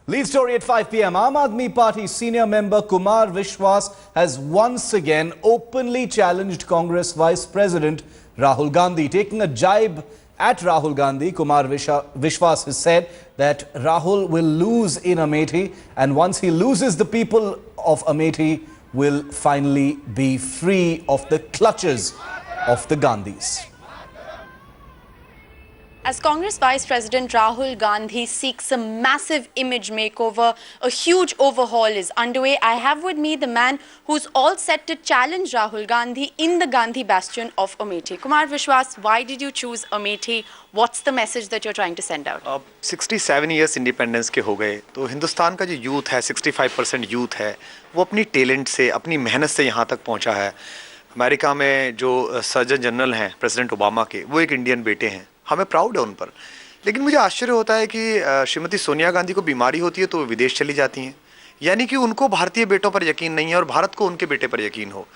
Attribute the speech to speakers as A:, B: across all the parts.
A: Lead story at 5 p.m. Aam Aadmi Party senior member Kumar Vishwas has once again openly challenged Congress Vice President Rahul Gandhi. Taking a jibe at Rahul Gandhi, Kumar Vishwas has said that Rahul will lose in Amethi, and once he loses, the people of Amethi will finally be free of the clutches of the Gandhis.
B: As Congress Vice President Rahul Gandhi seeks a massive image makeover, a huge overhaul is underway. I have with me the man who's all set to challenge Rahul Gandhi in the Gandhi bastion of Amethi. Kumar Vishwas, why did you choose Amethi? What's the message that you're trying to send out?
C: 67 years independence के हो गए तो हिंदुस्तान का जो youth है 65% youth है वो अपनी टैलेंट से अपनी मेहनत से यहाँ तक पहुँचा है। अमेरिका में जो सर्जन जनरल हैं प्रेसिडेंट ओबामा के, वो एक इंडियन बेटे हैं, हमें प्राउड है उन पर। लेकिन मुझे आश्चर्य होता है कि श्रीमती सोनिया गांधी को बीमारी होती है तो वो विदेश चली जाती हैं, यानी कि उनको भारतीय बेटों पर यकीन नहीं है और भारत को उनके बेटे पर यकीन हो।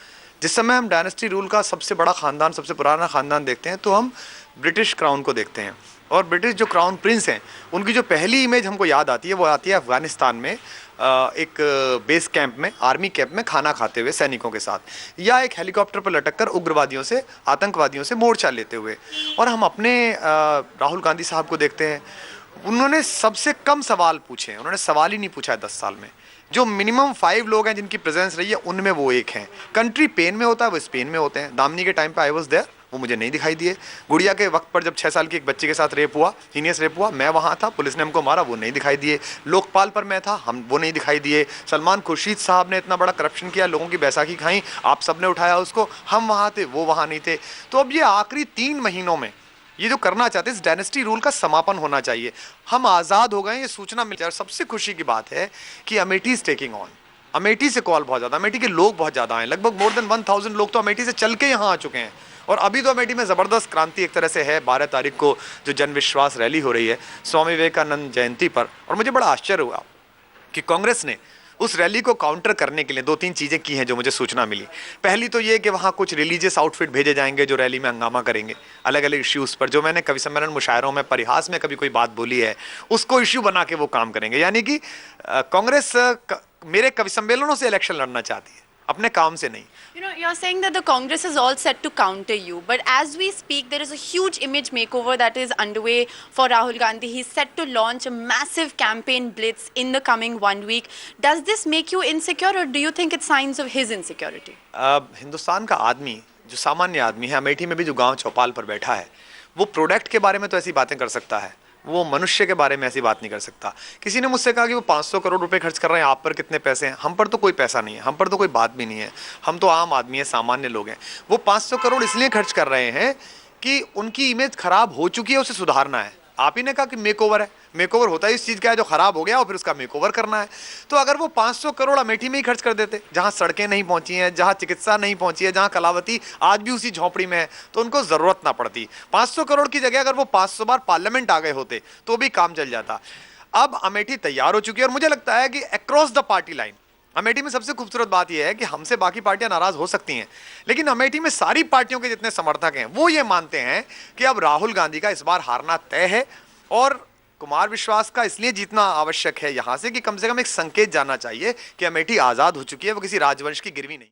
C: जिस समय हम डायनेस्टी रूल का सबसे बड़ा ख़ानदान, सबसे पुराना ख़ानदान देखते हैं तो हम ब्रिटिश क्राउन को देखते हैं, और ब्रिटिश जो क्राउन प्रिंस हैं उनकी जो पहली इमेज हमको याद आती है वो आती है अफ़गानिस्तान में एक बेस कैंप में, आर्मी कैंप में खाना खाते हुए सैनिकों के साथ, या एक हेलीकॉप्टर पर लटककर उग्रवादियों से, आतंकवादियों से मोर्चा लेते हुए। और हम अपने राहुल गांधी साहब को देखते हैं, उन्होंने सबसे कम सवाल पूछे हैं, उन्होंने सवाल ही नहीं पूछा है 10 साल में। जो मिनिमम 5 लोग हैं जिनकी प्रेजेंस रही है उनमें वो एक हैं। कंट्री पेन में होता है, वो स्पेन में होते हैं। दामिनी के टाइम पे आई वाज देयर, वो मुझे नहीं दिखाई दिए। गुड़िया के वक्त पर जब 6 साल की एक बच्चे के साथ रेप हुआ, हीनियस रेप हुआ, मैं वहाँ था, पुलिस ने हमको मारा, वो नहीं दिखाई दिए। लोकपाल पर मैं था, वो नहीं दिखाई दिए। सलमान खुर्शीद साहब ने इतना बड़ा करप्शन किया, लोगों की बैसाखी खाई, आप सब ने उठाया उसको, हम वहाँ थे, वो वहाँ नहीं थे। तो अब ये आखिरी 3 महीनों में ये जो करना चाहते हैं, इस डायनेस्टी रूल का समापन होना चाहिए। हम आज़ाद हो गए, ये सूचना मिल जाए। और सबसे खुशी की बात है कि Amethi is taking on. Amethi से कॉल बहुत ज़्यादा, अमेठी के लोग बहुत ज़्यादा आए, लगभग मोर देन 1000 लोग तो अमेठी से चल के यहाँ आ चुके हैं। और अभी तो अमेठी में ज़बरदस्त क्रांति एक तरह से है। 12 तारीख को जो जन विश्वास रैली हो रही है स्वामी विवेकानंद जयंती पर, और मुझे बड़ा आश्चर्य हुआ कि कांग्रेस ने उस रैली को काउंटर करने के लिए 2-3 चीज़ें की हैं जो मुझे सूचना मिली। पहली तो ये कि वहाँ कुछ रिलीजियस आउटफिट भेजे जाएंगे जो रैली में हंगामा करेंगे अलग अलग इश्यूज़ पर। जो मैंने कवि सम्मेलन मुशायरों में परिहास में कभी कोई बात बोली है उसको इश्यू बना के वो काम करेंगे। यानी कि कांग्रेस मेरे कवि सम्मेलनों से इलेक्शन लड़ना चाहती है, अपने काम से नहीं।
B: You know, you're saying that the Congress is all set to counter you, but as we speak, there is a huge image makeover that is underway for Rahul Gandhi. He's set to launch a massive campaign blitz in the coming 1 week. Does this make you insecure, or do you think it's signs of his insecurity?
C: Hindustan का आदमी, जो सामान्य आदमी है, अमेठी में भी जो गांव चौपाल पर बैठा है, वो प्रोडक्ट के बारे में तो ऐसी बातें कर सकता है, वो मनुष्य के बारे में ऐसी बात नहीं कर सकता। किसी ने मुझसे कहा कि वो 500 करोड़ रुपए खर्च कर रहे हैं, आप पर कितने पैसे हैं? हम पर तो कोई पैसा नहीं है, हम पर तो कोई बात भी नहीं है, हम तो आम आदमी है, सामान्य लोग हैं। वो 500 करोड़ इसलिए खर्च कर रहे हैं कि उनकी इमेज खराब हो चुकी है, उसे सुधारना है। आप ही ने कहा कि मेकओवर है, मेकओवर होता है इस चीज़ का है जो खराब हो गया और फिर उसका मेकओवर करना है। तो अगर वो 500 करोड़ अमेठी में ही खर्च कर देते, जहाँ सड़कें नहीं पहुँची हैं, जहाँ चिकित्सा नहीं पहुँची है, जहाँ कलावती आज भी उसी झोंपड़ी में है, तो उनको ज़रूरत ना पड़ती। 500 करोड़ की जगह अगर वो 500 बार पार्लियामेंट आ गए होते तो भी काम चल जाता। अब अमेठी तैयार हो चुकी है और मुझे लगता है कि across the party line Amethi में सबसे खूबसूरत बात यह है कि हमसे बाकी पार्टियां नाराज हो सकती हैं, लेकिन अमेठी में सारी पार्टियों के जितने समर्थक हैं वो ये मानते हैं कि अब राहुल गांधी का इस बार हारना तय है। और कुमार विश्वास का इसलिए जीतना आवश्यक है यहाँ से कि कम एक संकेत जाना चाहिए कि अमेठी आज़ाद हो चुकी है, वो किसी राजवंश की गिरवी नहीं।